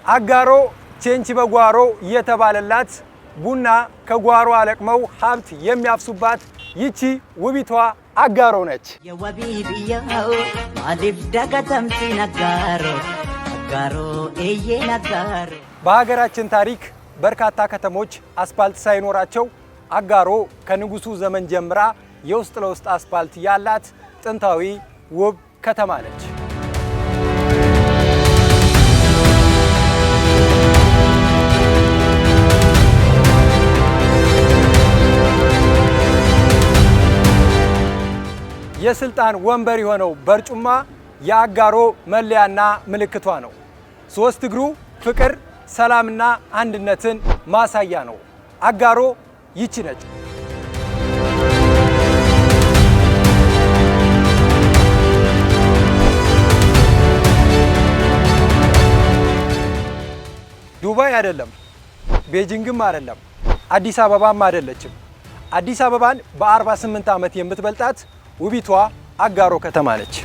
አጋሮ ቼንቺ በጓሮ የተባለላት ቡና ከጓሮ አለቅመው ሀብት የሚያፍሱባት ይቺ ውቢቷ አጋሮ ነች። የወቢ ቢያው ማሊፍ ዳከተምቲ ነጋሮ አጋሮ ነጋሮ። በሀገራችን ታሪክ በርካታ ከተሞች አስፓልት ሳይኖራቸው አጋሮ ከንጉሱ ዘመን ጀምራ የውስጥ ለውስጥ አስፓልት ያላት ጥንታዊ ውብ ከተማ ነች። የስልጣን ወንበር የሆነው በርጩማ የአጋሮ መለያና ምልክቷ ነው። ሶስት እግሩ ፍቅር፣ ሰላምና አንድነትን ማሳያ ነው። አጋሮ ይቺ ነች። ዱባይ አይደለም፣ ቤጂንግም አይደለም፣ አዲስ አበባም አይደለችም። አዲስ አበባን በ48 ዓመት የምትበልጣት ውቢቷ አጋሮ ከተማ ነች።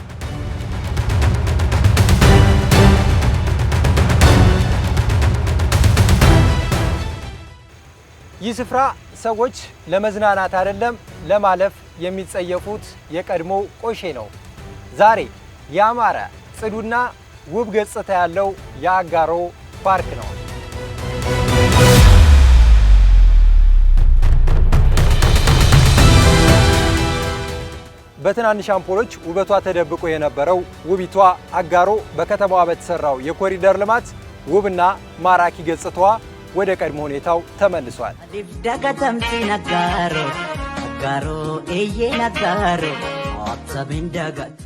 ይህ ስፍራ ሰዎች ለመዝናናት አይደለም ለማለፍ የሚጸየፉት የቀድሞ ቆሼ ነው። ዛሬ ያማረ ጽዱና ውብ ገጽታ ያለው የአጋሮ ፓርክ ነው። በትናንሽ አምፖሎች ውበቷ ተደብቆ የነበረው ውቢቷ አጋሮ በከተማዋ በተሰራው የኮሪደር ልማት ውብና ማራኪ ገጽታዋ ወደ ቀድሞ ሁኔታው ተመልሷል። ዳከተምቲ ነጋሮ አጋሮ ነጋሮ አተብን ዳጋት